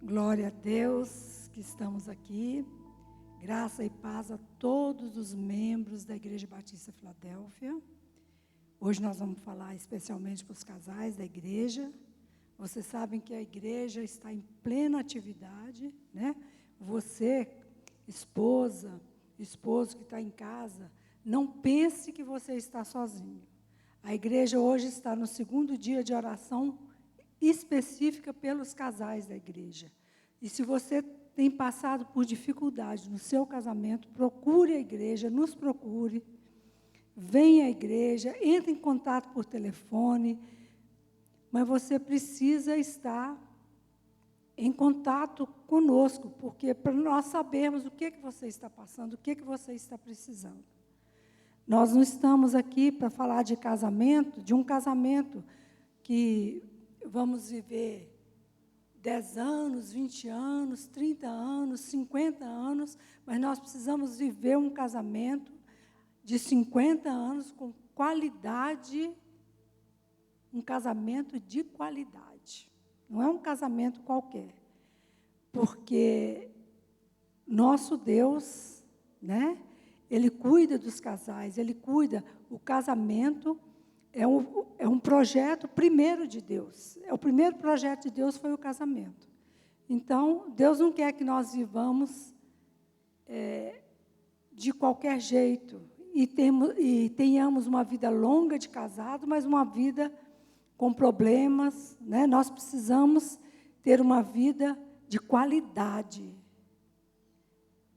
Glória a Deus que estamos aqui. Graça e paz a todos os membros da Igreja Batista Filadélfia. Hoje nós vamos falar especialmente para os casais da igreja. Vocês sabem que a igreja está em plena atividade, né? Você, esposa, esposo que está em casa, não pense que você está sozinho. A igreja hoje está no segundo dia de oração específica pelos casais da igreja. E se você tem passado por dificuldade no seu casamento, procure a igreja, nos procure, venha à igreja, entre em contato por telefone, mas você precisa estar em contato conosco, porque para nós sabermos o que você está passando, o que você está precisando. Nós não estamos aqui para falar de casamento, de um casamento que vamos viver 10 anos, 20 anos, 30 anos, 50 anos, mas nós precisamos viver um casamento de 50 anos com qualidade, um casamento de qualidade. Não é um casamento qualquer, porque nosso Deus, né, Ele cuida dos casais, Ele cuida, o casamento é um projeto primeiro de Deus. O primeiro projeto de Deus foi o casamento. Então, Deus não quer que nós vivamos de qualquer jeito e tenhamos uma vida longa de casado, mas uma vida com problemas, né? Nós precisamos ter uma vida de qualidade,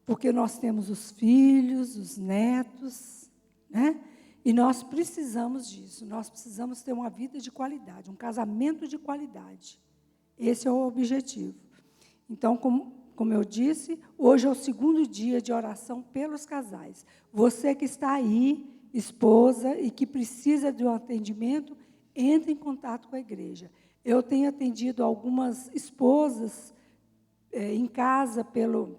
porque nós temos os filhos, os netos, né? E nós precisamos disso, nós precisamos ter uma vida de qualidade, um casamento de qualidade. Esse é o objetivo. Então, como eu disse, hoje é o segundo dia de oração pelos casais. Você que está aí, esposa, e que precisa de um atendimento, entre em contato com a igreja. Eu tenho atendido algumas esposas em casa pelo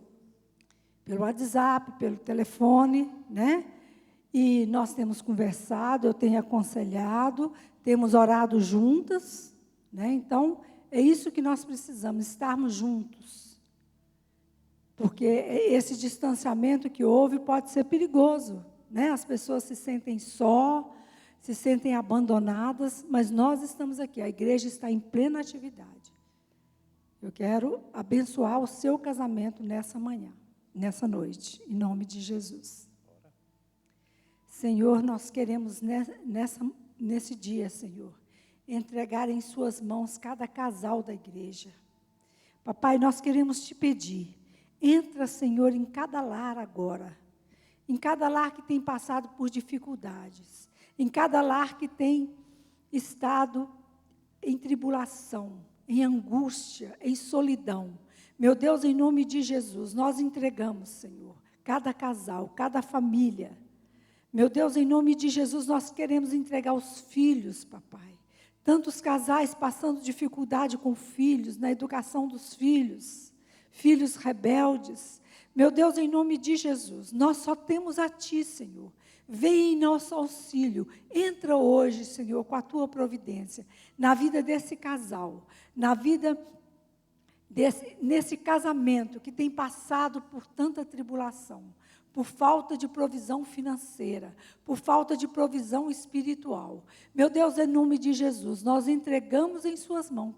WhatsApp, pelo telefone, né? E nós temos conversado, eu tenho aconselhado, temos orado juntas, né? Então, é isso que nós precisamos, estarmos juntos. Porque esse distanciamento que houve pode ser perigoso, né? As pessoas se sentem só, se sentem abandonadas, mas nós estamos aqui, a igreja está em plena atividade. Eu quero abençoar o seu casamento nessa manhã, nessa noite, em nome de Jesus. Senhor, nós queremos nesse dia, Senhor, entregar em suas mãos cada casal da igreja. Papai, nós queremos te pedir, entra, Senhor, em cada lar agora, em cada lar que tem passado por dificuldades, em cada lar que tem estado em tribulação, em angústia, em solidão. Meu Deus, em nome de Jesus, nós entregamos, Senhor, cada casal, cada família. Meu Deus, em nome de Jesus, nós queremos entregar os filhos, papai. Tantos casais passando dificuldade com filhos, na educação dos filhos, filhos rebeldes. Meu Deus, em nome de Jesus, nós só temos a Ti, Senhor. Vem em nosso auxílio. Entra hoje, Senhor, com a Tua providência, na vida desse casal, na vida nesse casamento que tem passado por tanta tribulação, por falta de provisão financeira, por falta de provisão espiritual. Meu Deus, em nome de Jesus, nós entregamos em suas mãos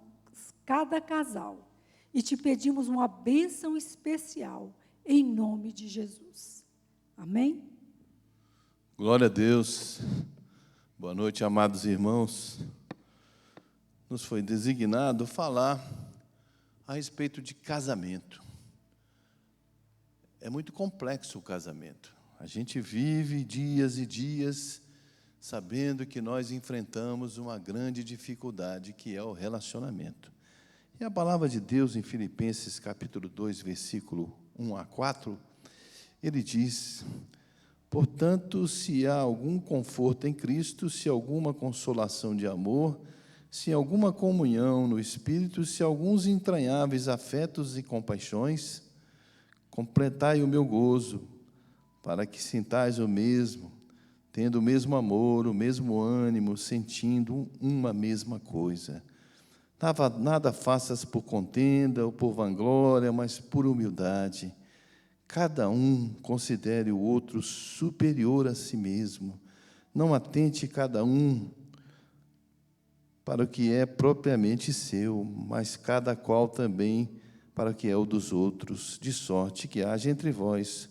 cada casal e te pedimos uma bênção especial em nome de Jesus. Amém? Glória a Deus. Boa noite, amados irmãos. Nos foi designado falar a respeito de casamento. É muito complexo o casamento. A gente vive dias e dias sabendo que nós enfrentamos uma grande dificuldade, que é o relacionamento. E a palavra de Deus em Filipenses capítulo 2, versículo 1 a 4, ele diz: portanto, se há algum conforto em Cristo, se alguma consolação de amor, se alguma comunhão no Espírito, se alguns entranháveis afetos e compaixões, completai o meu gozo, para que sintais o mesmo, tendo o mesmo amor, o mesmo ânimo, sentindo uma mesma coisa. Nada faças por contenda ou por vanglória, mas por humildade. Cada um considere o outro superior a si mesmo. Não atente cada um para o que é propriamente seu, mas cada qual também para o que é o dos outros, de sorte que haja entre vós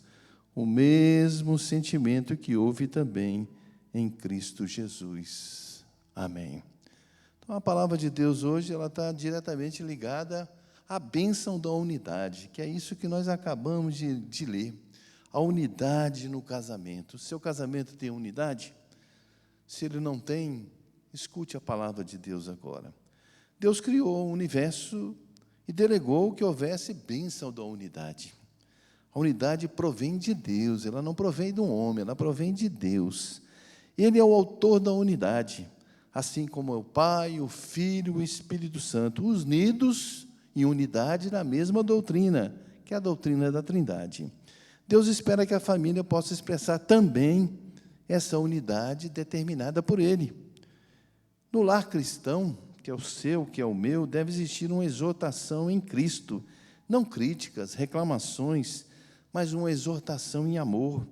o mesmo sentimento que houve também em Cristo Jesus. Amém. Então, a palavra de Deus hoje ela está diretamente ligada à bênção da unidade, que é isso que nós acabamos de ler. A unidade no casamento. O seu casamento tem unidade? Se ele não tem, escute a palavra de Deus agora. Deus criou o universo e delegou que houvesse bênção da unidade. A unidade provém de Deus, ela não provém de um homem, ela provém de Deus. Ele é o autor da unidade, assim como é o Pai, o Filho e o Espírito Santo, unidos em unidade na mesma doutrina, que é a doutrina da Trindade. Deus espera que a família possa expressar também essa unidade determinada por Ele. No lar cristão, que é o seu, que é o meu, deve existir uma exortação em Cristo, não críticas, reclamações, mas uma exortação em amor,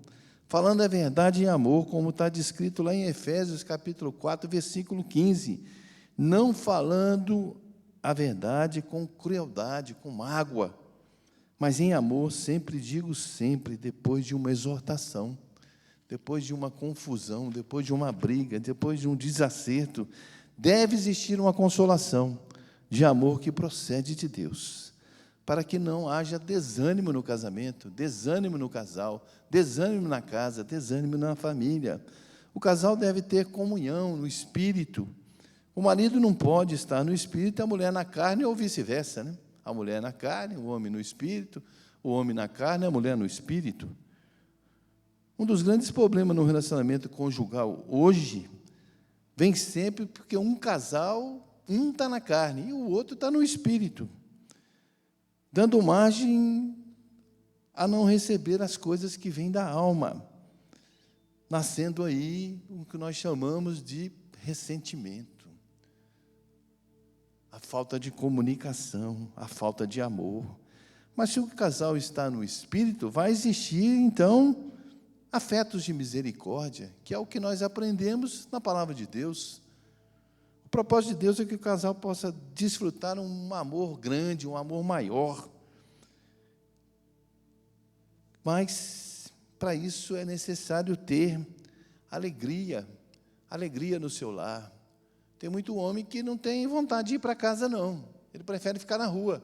falando a verdade em amor, como está descrito lá em Efésios, capítulo 4, versículo 15, não falando a verdade com crueldade, com mágoa, mas em amor, sempre digo sempre, depois de uma exortação, depois de uma confusão, depois de uma briga, depois de um desacerto, deve existir uma consolação de amor que procede de Deus, para que não haja desânimo no casamento, desânimo no casal, desânimo na casa, desânimo na família. O casal deve ter comunhão no espírito. O marido não pode estar no espírito e a mulher na carne, ou vice-versa, né? A mulher na carne, o homem no espírito, o homem na carne, a mulher no espírito. Um dos grandes problemas no relacionamento conjugal hoje vem sempre porque um casal, um está na carne e o outro está no espírito, dando margem a não receber as coisas que vêm da alma, nascendo aí o que nós chamamos de ressentimento, a falta de comunicação, a falta de amor. Mas se o casal está no espírito, vai existir, então, afetos de misericórdia, que é o que nós aprendemos na palavra de Deus. O propósito de Deus é que o casal possa desfrutar um amor grande, um amor maior. Mas, para isso, é necessário ter alegria no seu lar. Tem muito homem que não tem vontade de ir para casa, não. Ele prefere ficar na rua.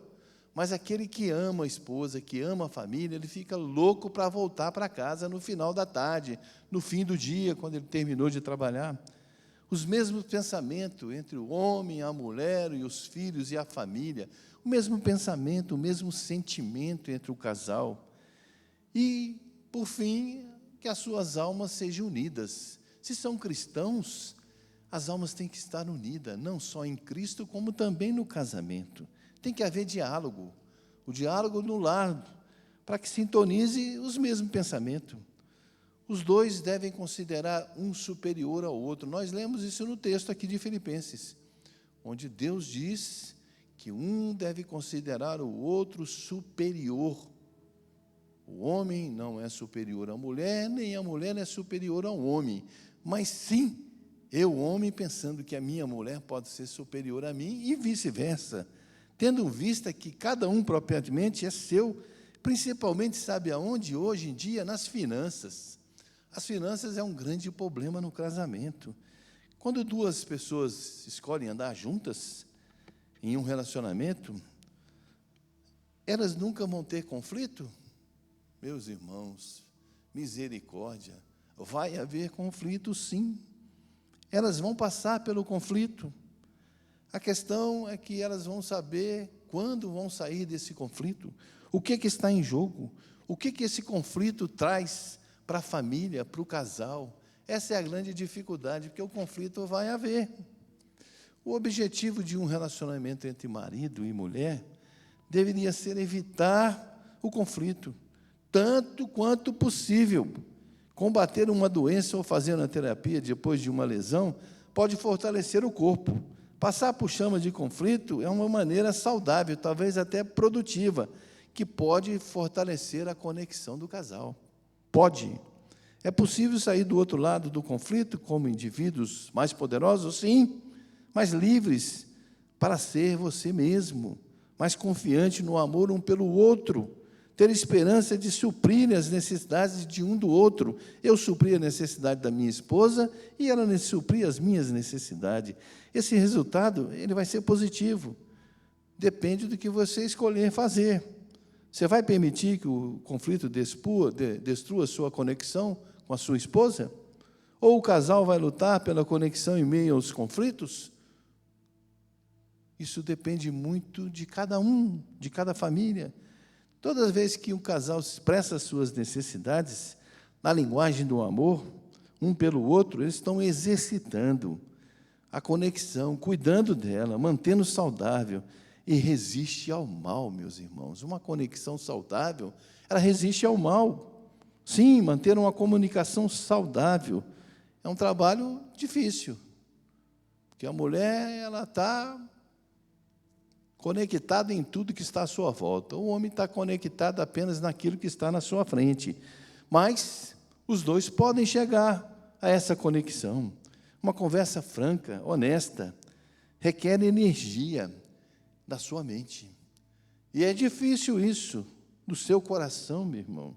Mas aquele que ama a esposa, que ama a família, ele fica louco para voltar para casa no final da tarde, no fim do dia, quando ele terminou de trabalhar. Os mesmos pensamentos entre o homem, a mulher e os filhos e a família, o mesmo pensamento, o mesmo sentimento entre o casal. E, por fim, que as suas almas sejam unidas. Se são cristãos, as almas têm que estar unidas, não só em Cristo, como também no casamento. Tem que haver diálogo, o diálogo no lar, para que sintonize os mesmos pensamentos. Os dois devem considerar um superior ao outro. Nós lemos isso no texto aqui de Filipenses, onde Deus diz que um deve considerar o outro superior. O homem não é superior à mulher, nem a mulher é superior ao homem, mas sim, eu, homem, pensando que a minha mulher pode ser superior a mim e vice-versa, tendo vista que cada um propriamente é seu, principalmente, sabe aonde? Hoje em dia, nas finanças. As finanças é um grande problema no casamento. Quando duas pessoas escolhem andar juntas, em um relacionamento, elas nunca vão ter conflito? Meus irmãos, misericórdia, vai haver conflito, sim. Elas vão passar pelo conflito. A questão é que elas vão saber quando vão sair desse conflito, o que está em jogo, o que esse conflito traz para a família, para o casal. Essa é a grande dificuldade, porque o conflito vai haver. O objetivo de um relacionamento entre marido e mulher deveria ser evitar o conflito, tanto quanto possível. Combater uma doença ou fazer uma terapia depois de uma lesão pode fortalecer o corpo, Passar por chama de conflito é uma maneira saudável, talvez até produtiva, que pode fortalecer a conexão do casal. Pode. É possível sair do outro lado do conflito como indivíduos mais poderosos? Sim, mais livres para ser você mesmo, mais confiante no amor um pelo outro, ter esperança de suprir as necessidades de um do outro. Eu supri a necessidade da minha esposa e ela supria as minhas necessidades. Esse resultado ele vai ser positivo. Depende do que você escolher fazer. Você vai permitir que o conflito destrua a sua conexão com a sua esposa? Ou o casal vai lutar pela conexão em meio aos conflitos? Isso depende muito de cada um, de cada família. Todas as vezes que um casal expressa as suas necessidades, na linguagem do amor, um pelo outro, eles estão exercitando a conexão, cuidando dela, mantendo saudável, e resiste ao mal, meus irmãos. Uma conexão saudável, ela resiste ao mal. Sim, manter uma comunicação saudável é um trabalho difícil, porque a mulher ela está conectada em tudo que está à sua volta. O homem está conectado apenas naquilo que está na sua frente. Mas os dois podem chegar a essa conexão. Uma conversa franca, honesta, requer energia da sua mente. E é difícil isso, do seu coração, meu irmão.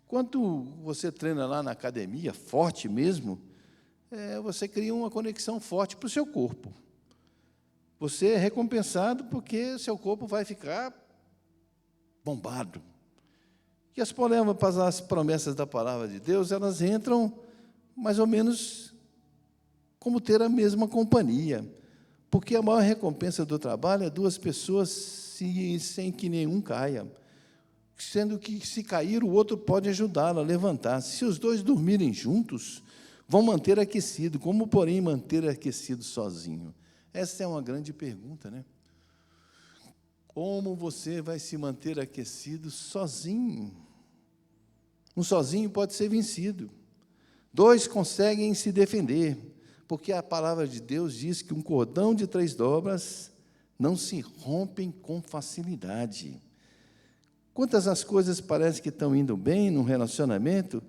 Quando você treina lá na academia, forte mesmo, você cria uma conexão forte para o seu corpo. Você é recompensado porque seu corpo vai ficar bombado. E as promessas da palavra de Deus, elas entram mais ou menos como ter a mesma companhia. Porque a maior recompensa do trabalho é duas pessoas sem que nenhum caia. Sendo que, se cair, o outro pode ajudá-lo a levantar. Se os dois dormirem juntos, vão manter aquecido. Como, porém, manter aquecido sozinho? Essa é uma grande pergunta, né? Como você vai se manter aquecido sozinho? Um sozinho pode ser vencido. Dois conseguem se defender, porque a palavra de Deus diz que um cordão de 3 dobras não se rompem com facilidade. Quantas as coisas parecem que estão indo bem num relacionamento,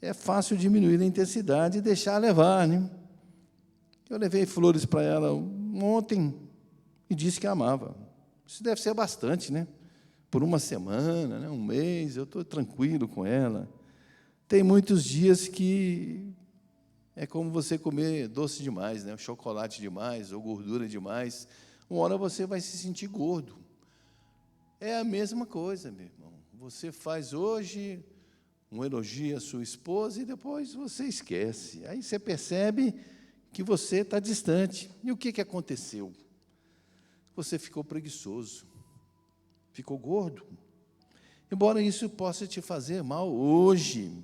é fácil diminuir a intensidade e deixar levar, né? Eu levei flores para ela ontem e disse que amava. Isso deve ser bastante, né? Por uma semana, né? Um mês, eu estou tranquilo com ela. Tem muitos dias que é como você comer doce demais, né? Chocolate demais ou gordura demais. Uma hora você vai se sentir gordo. É a mesma coisa, meu irmão. Você faz hoje um elogio à sua esposa e depois você esquece. Aí você percebe que você está distante. E o que aconteceu? Você ficou preguiçoso, ficou gordo. Embora isso possa te fazer mal hoje,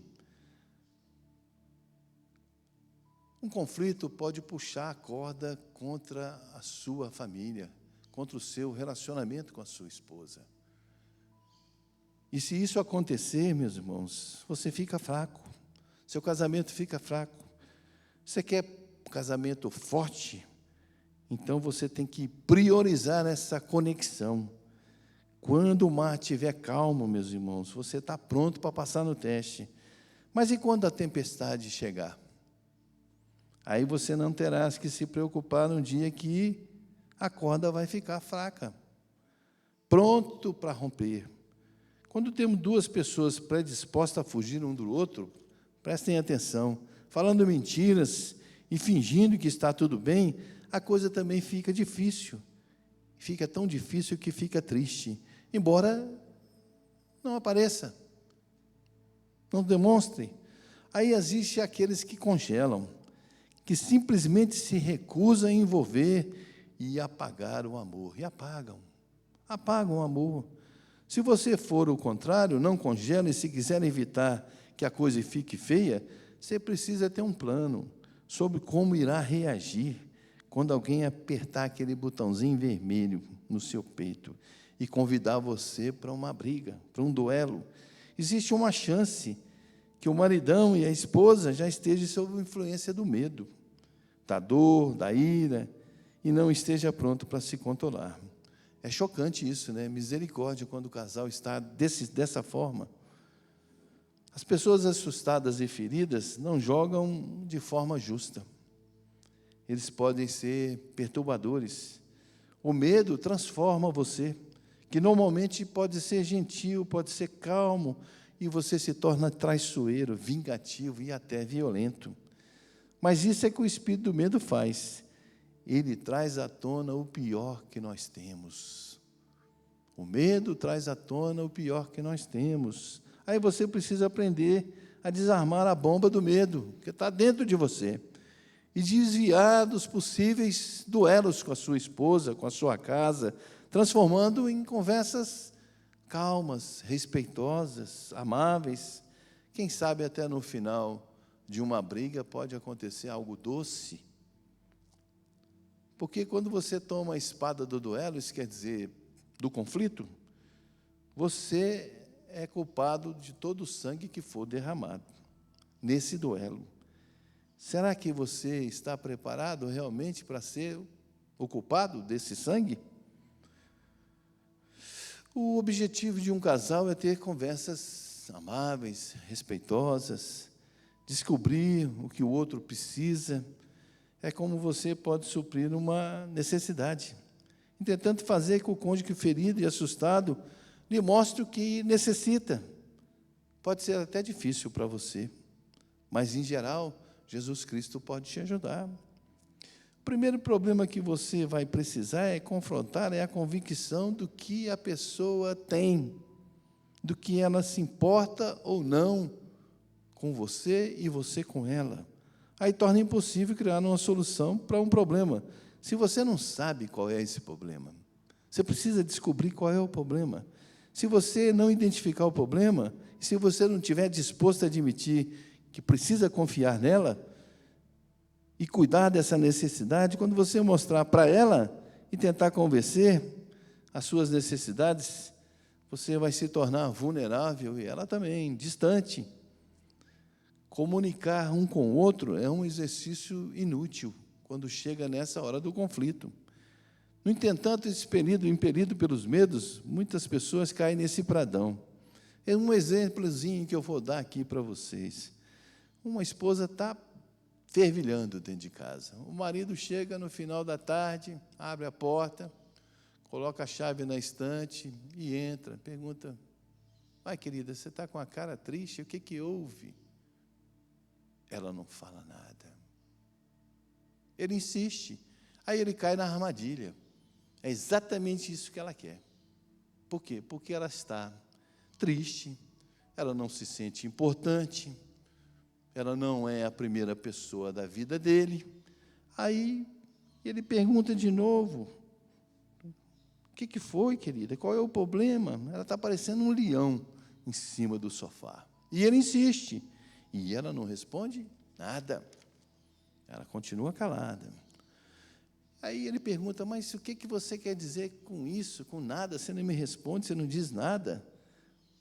um conflito pode puxar a corda contra a sua família, contra o seu relacionamento com a sua esposa. E se isso acontecer, meus irmãos, você fica fraco, seu casamento fica fraco. Você quer um casamento forte? Então você tem que priorizar essa conexão. Quando o mar estiver calmo, meus irmãos, você está pronto para passar no teste. Mas e quando a tempestade chegar? Aí você não terá que se preocupar no dia que a corda vai ficar fraca, pronto para romper. Quando temos duas pessoas predispostas a fugir um do outro, prestem atenção, falando mentiras e fingindo que está tudo bem, a coisa também fica difícil. Fica tão difícil que fica triste, embora não apareça, não demonstre. Aí existem aqueles que congelam, que simplesmente se recusam a envolver e apagar o amor. E apagam o amor. Se você for o contrário, não congela, e se quiser evitar que a coisa fique feia, você precisa ter um plano sobre como irá reagir quando alguém apertar aquele botãozinho vermelho no seu peito e convidar você para uma briga, para um duelo. Existe uma chance que o maridão e a esposa já estejam sob influência do medo, da dor, da ira, e não esteja pronto para se controlar. É chocante isso, né? Misericórdia quando o casal está dessa forma. As pessoas assustadas e feridas não jogam de forma justa. Eles podem ser perturbadores. O medo transforma você, que normalmente pode ser gentil, pode ser calmo, e você se torna traiçoeiro, vingativo e até violento. Mas isso é que o espírito do medo faz. Ele traz à tona o pior que nós temos. O medo traz à tona o pior que nós temos. Aí você precisa aprender a desarmar a bomba do medo, que está dentro de você, e desviar dos possíveis duelos com a sua esposa, com a sua casa, transformando em conversas calmas, respeitosas, amáveis. Quem sabe até no final de uma briga pode acontecer algo doce. Porque quando você toma a espada do duelo, isso quer dizer do conflito, você é culpado de todo o sangue que for derramado nesse duelo. Será que você está preparado realmente para ser o culpado desse sangue? O objetivo de um casal é ter conversas amáveis, respeitosas, descobrir o que o outro precisa. É como você pode suprir uma necessidade. Tentando fazer com que o cônjuge ferido e assustado lhe mostre o que necessita. Pode ser até difícil para você, mas, em geral, Jesus Cristo pode te ajudar. O primeiro problema que você vai precisar é confrontar a convicção do que a pessoa tem, do que ela se importa ou não com você e você com ela. Aí torna impossível criar uma solução para um problema. Se você não sabe qual é esse problema, você precisa descobrir qual é o problema. Se você não identificar o problema, se você não estiver disposto a admitir que precisa confiar nela e cuidar dessa necessidade, quando você mostrar para ela e tentar convencer as suas necessidades, você vai se tornar vulnerável e ela também, distante. Comunicar um com o outro é um exercício inútil quando chega nessa hora do conflito. No entanto, impelido pelos medos, muitas pessoas caem nesse pradão. É um exemplozinho que eu vou dar aqui para vocês. Uma esposa está fervilhando dentro de casa. O marido chega no final da tarde, abre a porta, coloca a chave na estante e entra. Pergunta: "Ai, querida, você está com a cara triste? O que houve?" Ela não fala nada. Ele insiste. Aí ele cai na armadilha. É exatamente isso que ela quer. Por quê? Porque ela está triste, ela não se sente importante, ela não é a primeira pessoa da vida dele. Aí ele pergunta de novo: "O que foi, querida? Qual é o problema?" Ela está parecendo um leão em cima do sofá. E ele insiste. E ela não responde nada. Ela continua calada. Aí ele pergunta: "Mas o que você quer dizer com isso, com nada? Você não me responde, você não diz nada.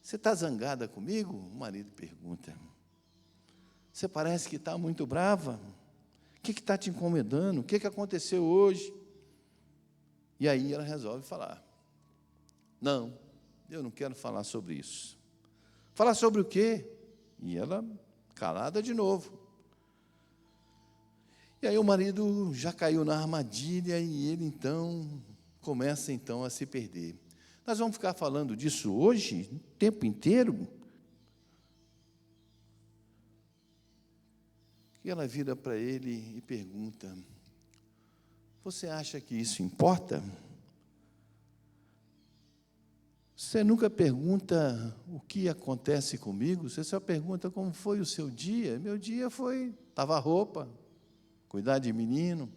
Você está zangada comigo?" O marido pergunta. "Você parece que está muito brava. O que está te incomodando? O que aconteceu hoje?" E aí ela resolve falar: "Não, eu não quero falar sobre isso." "Falar sobre o quê?" E ela calada de novo. E aí o marido já caiu na armadilha e ele, começa a se perder. Nós vamos ficar falando disso hoje, o tempo inteiro? E ela vira para ele e pergunta: "Você acha que isso importa? Você nunca pergunta o que acontece comigo, você só pergunta como foi o seu dia." "Meu dia foi lavar roupa, cuidar de menino,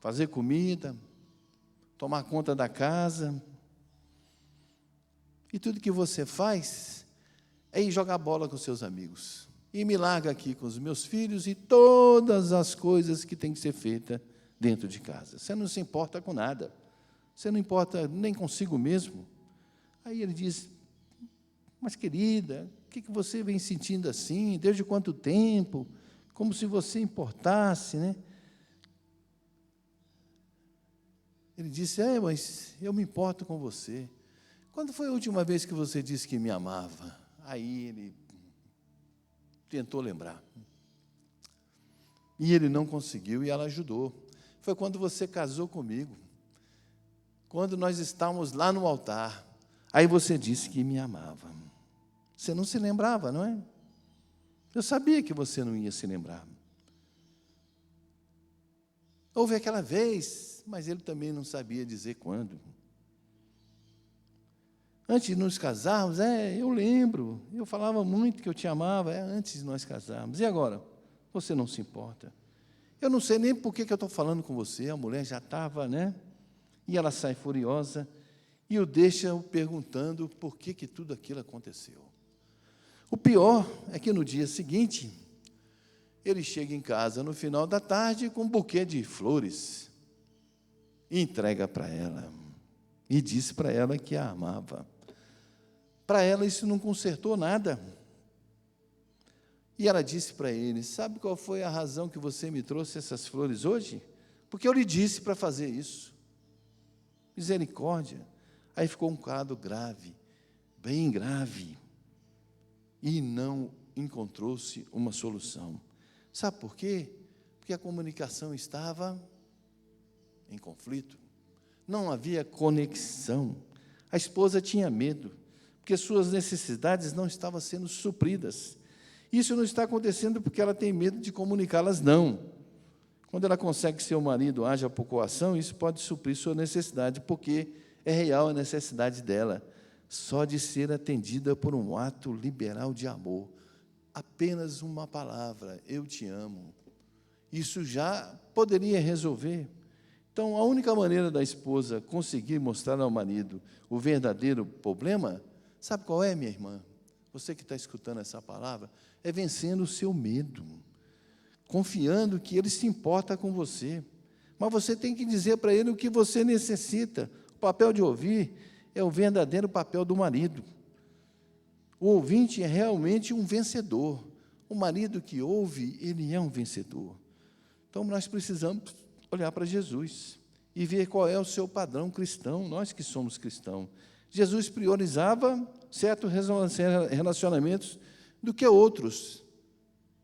fazer comida, tomar conta da casa. E tudo que você faz é ir jogar bola com seus amigos. E me larga aqui com os meus filhos e todas as coisas que têm que ser feitas dentro de casa. Você não se importa com nada. Você não importa nem consigo mesmo." Aí ele diz: "Mas, querida, o que você vem sentindo assim? Desde quanto tempo? Como se você importasse, né?" Ele disse, mas eu me importo com você. Quando foi a última vez que você disse que me amava? Aí ele tentou lembrar. E ele não conseguiu, e ela ajudou. Foi quando você casou comigo. Quando nós estávamos lá no altar. Aí você disse que me amava. Você não se lembrava, não é? Eu sabia que você não ia se lembrar. Houve aquela vez, mas ele também não sabia dizer quando. Antes de nos casarmos, eu lembro, eu falava muito que eu te amava, antes de nós casarmos. E agora? Você não se importa. Eu não sei nem por que eu estou falando com você, a mulher já estava, né? E ela sai furiosa e o deixa perguntando por que tudo aquilo aconteceu. O pior é que no dia seguinte, ele chega em casa no final da tarde com um buquê de flores e entrega para ela. E disse para ela que a amava. Para ela isso não consertou nada. E ela disse para ele, sabe qual foi a razão que você me trouxe essas flores hoje? Porque eu lhe disse para fazer isso. Misericórdia. Aí ficou um quadro grave, bem grave. E não encontrou-se uma solução. Sabe por quê? Porque a comunicação estava em conflito. Não havia conexão. A esposa tinha medo, porque suas necessidades não estavam sendo supridas. Isso não está acontecendo porque ela tem medo de comunicá-las, não. Quando ela consegue que seu marido haja por coação, isso pode suprir sua necessidade, porque é real a necessidade dela, só de ser atendida por um ato liberal de amor. Apenas uma palavra, eu te amo. Isso já poderia resolver. Então, a única maneira da esposa conseguir mostrar ao marido o verdadeiro problema, sabe qual é, minha irmã? Você que está escutando essa palavra, é vencendo o seu medo, confiando que ele se importa com você. Mas você tem que dizer para ele o que você necessita. O papel de ouvir é o verdadeiro papel do marido. O ouvinte é realmente um vencedor. O marido que ouve, ele é um vencedor. Então, nós precisamos olhar para Jesus e ver qual é o seu padrão cristão, nós que somos cristãos. Jesus priorizava certos relacionamentos do que outros.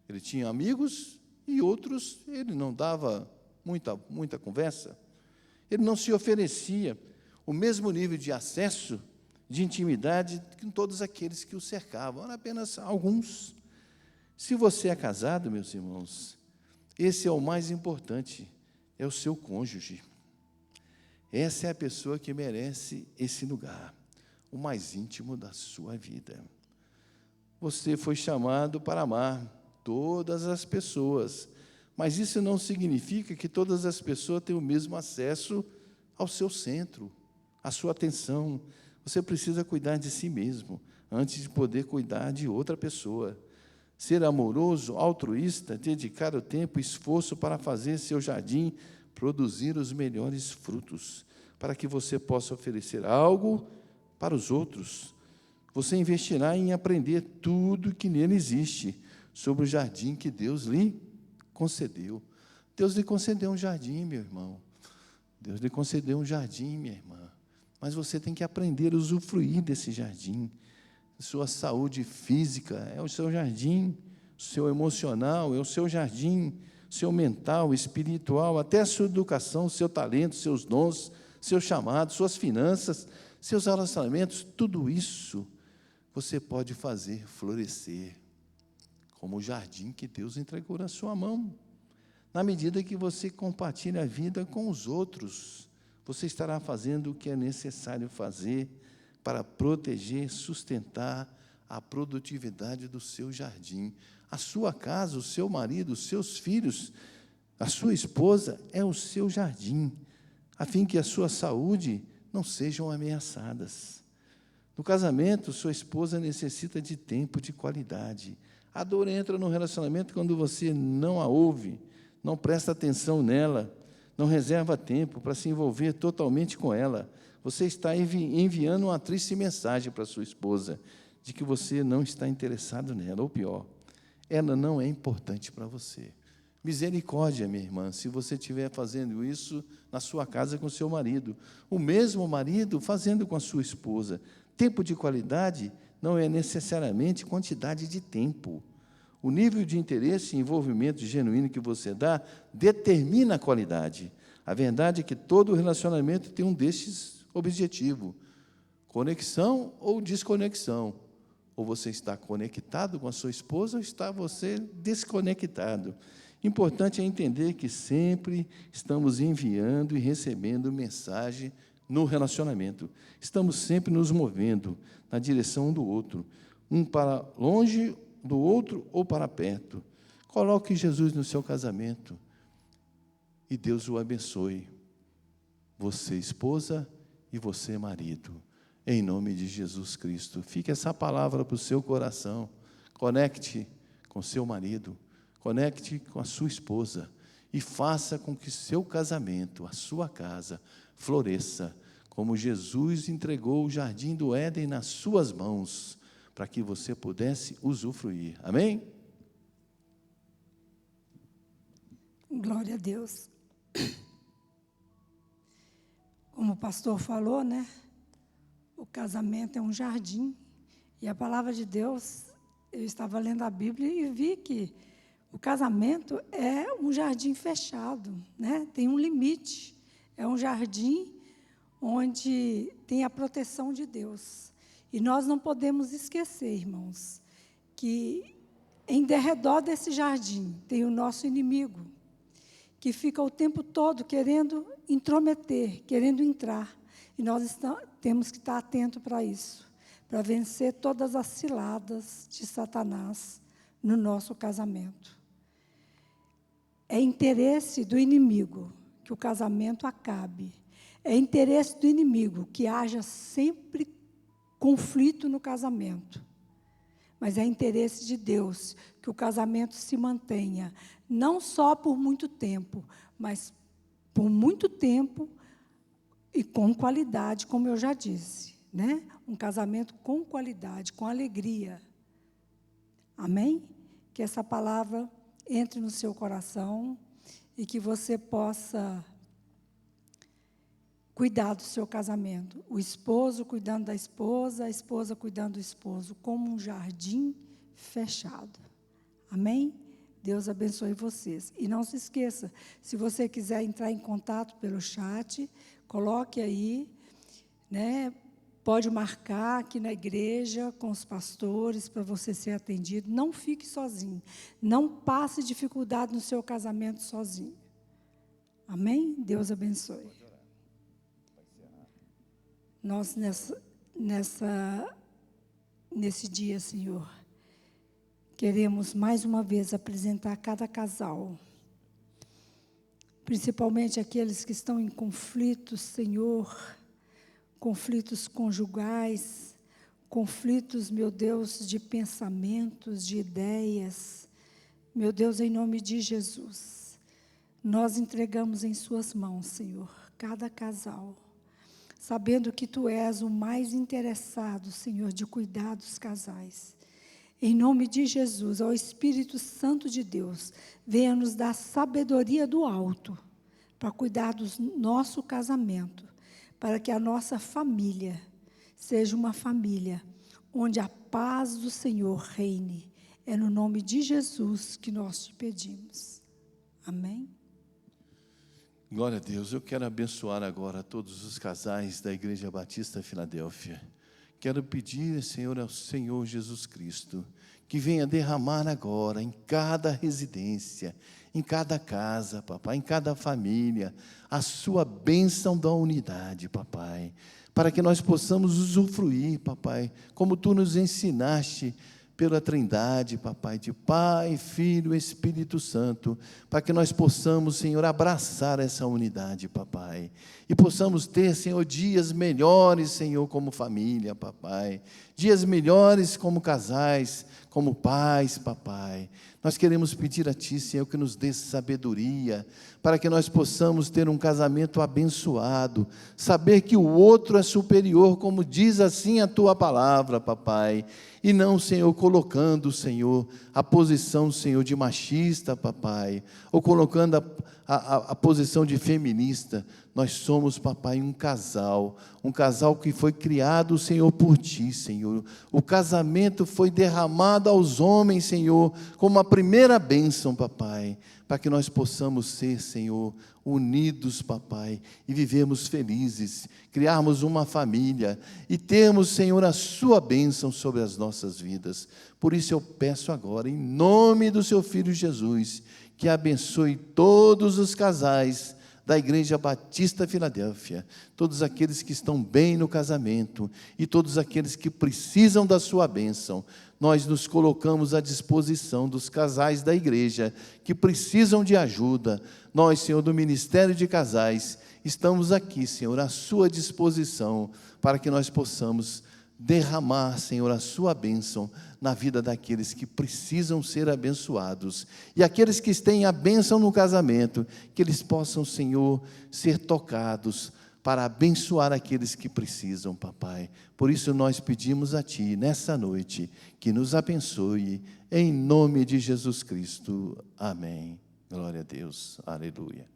Ele tinha amigos e outros ele não dava muita conversa. Ele não se oferecia o mesmo nível de acesso, de intimidade com todos aqueles que o cercavam, eram apenas alguns. Se você é casado, meus irmãos, esse é o mais importante, é o seu cônjuge. Essa é a pessoa que merece esse lugar, o mais íntimo da sua vida. Você foi chamado para amar todas as pessoas, mas isso não significa que todas as pessoas têm o mesmo acesso ao seu centro, à sua atenção. Você precisa cuidar de si mesmo, antes de poder cuidar de outra pessoa. Ser amoroso, altruísta, dedicar o tempo e esforço para fazer seu jardim produzir os melhores frutos, para que você possa oferecer algo para os outros. Você investirá em aprender tudo que nele existe sobre o jardim que Deus lhe concedeu. Deus lhe concedeu um jardim, meu irmão. Deus lhe concedeu um jardim, minha irmã. Mas você tem que aprender a usufruir desse jardim. Sua saúde física é o seu jardim, seu emocional é o seu jardim, seu mental, espiritual, até a sua educação, seu talento, seus dons, seu chamado, suas finanças, seus relacionamentos, tudo isso você pode fazer florescer, como o jardim que Deus entregou na sua mão. Na medida que você compartilha a vida com os outros, você estará fazendo o que é necessário fazer para proteger, sustentar a produtividade do seu jardim. A sua casa, o seu marido, os seus filhos, a sua esposa é o seu jardim, a fim que a sua saúde não sejam ameaçadas. No casamento, sua esposa necessita de tempo de qualidade. A dor entra no relacionamento quando você não a ouve, não presta atenção nela, não reserva tempo para se envolver totalmente com ela. Você está enviando uma triste mensagem para sua esposa, de que você não está interessado nela, ou pior, ela não é importante para você. Misericórdia, minha irmã, se você estiver fazendo isso na sua casa com seu marido. O mesmo marido fazendo com a sua esposa. Tempo de qualidade não é necessariamente quantidade de tempo. O nível de interesse e envolvimento genuíno que você dá determina a qualidade. A verdade é que todo relacionamento tem um destes objetivos: conexão ou desconexão. Ou você está conectado com a sua esposa ou está você desconectado. Importante é entender que sempre estamos enviando e recebendo mensagem no relacionamento. Estamos sempre nos movendo na direção um do outro, um para longe do outro ou para perto. Coloque Jesus no seu casamento e Deus o abençoe. Você, esposa, e você, marido. Em nome de Jesus Cristo. Fique essa palavra para o seu coração. Conecte com seu marido. Conecte com a sua esposa. E faça com que seu casamento, a sua casa, floresça. Como Jesus entregou o jardim do Éden nas suas mãos, para que você pudesse usufruir. Amém? Glória a Deus. Como o pastor falou, né? O casamento é um jardim. E a palavra de Deus, eu estava lendo a Bíblia e vi que o casamento é um jardim fechado, né? Tem um limite. É um jardim onde tem a proteção de Deus. E nós não podemos esquecer, irmãos, que em derredor desse jardim tem o nosso inimigo, que fica o tempo todo querendo intrometer, querendo entrar. E nós temos que estar atentos para isso, para vencer todas as ciladas de Satanás no nosso casamento. É interesse do inimigo que o casamento acabe. É interesse do inimigo que haja sempre conflito no casamento. Mas é interesse de Deus que o casamento se mantenha, não só por muito tempo, mas por muito tempo e com qualidade, como eu já disse, né? Um casamento com qualidade, com alegria. Amém? Que essa palavra entre no seu coração e que você possa cuidar do seu casamento. O esposo cuidando da esposa, a esposa cuidando do esposo, como um jardim fechado. Amém? Deus abençoe vocês. E não se esqueça, se você quiser entrar em contato pelo chat, coloque aí, né? Pode marcar aqui na igreja com os pastores para você ser atendido. Não fique sozinho. Não passe dificuldade no seu casamento sozinho. Amém? Deus abençoe. Nós, nesse dia, Senhor, queremos mais uma vez apresentar cada casal, principalmente aqueles que estão em conflitos, Senhor, conflitos conjugais, conflitos, meu Deus, de pensamentos, de ideias. Meu Deus, em nome de Jesus, nós entregamos em suas mãos, Senhor, cada casal, sabendo que Tu és o mais interessado, Senhor, de cuidar dos casais. Em nome de Jesus, ao Espírito Santo de Deus, venha nos dar sabedoria do alto para cuidar do nosso casamento, para que a nossa família seja uma família onde a paz do Senhor reine. É no nome de Jesus que nós te pedimos. Amém? Glória a Deus. Eu quero abençoar agora todos os casais da Igreja Batista Filadélfia. Quero pedir, Senhor, ao Senhor Jesus Cristo, que venha derramar agora em cada residência, em cada casa, papai, em cada família, a sua bênção da unidade, papai, para que nós possamos usufruir, papai, como Tu nos ensinaste, pela Trindade, papai, de Pai, Filho e Espírito Santo, para que nós possamos, Senhor, abraçar essa unidade, papai, e possamos ter, Senhor, dias melhores, Senhor, como família, papai, dias melhores como casais, como pais, papai. Nós queremos pedir a Ti, Senhor, que nos dê sabedoria, para que nós possamos ter um casamento abençoado, saber que o outro é superior, como diz assim a Tua palavra, papai, e não, Senhor, colocando, Senhor, a posição, Senhor, de machista, papai, ou colocando a posição de feminista. Nós somos, papai, um casal que foi criado, Senhor, por Ti, Senhor. O casamento foi derramado aos homens, Senhor, como a primeira bênção, papai, para que nós possamos ser, Senhor, unidos, papai, e vivermos felizes, criarmos uma família e termos, Senhor, a Sua bênção sobre as nossas vidas. Por isso eu peço agora, em nome do Seu Filho Jesus, que abençoe todos os casais da Igreja Batista Filadélfia, todos aqueles que estão bem no casamento e todos aqueles que precisam da Sua bênção. Nós nos colocamos à disposição dos casais da igreja que precisam de ajuda. Nós, Senhor, do Ministério de Casais, estamos aqui, Senhor, à Sua disposição, para que nós possamos derramar, Senhor, a Sua bênção na vida daqueles que precisam ser abençoados. E aqueles que têm a bênção no casamento, que eles possam, Senhor, ser tocados para abençoar aqueles que precisam, papai. Por isso nós pedimos a Ti, nessa noite, que nos abençoe, em nome de Jesus Cristo. Amém. Glória a Deus. Aleluia.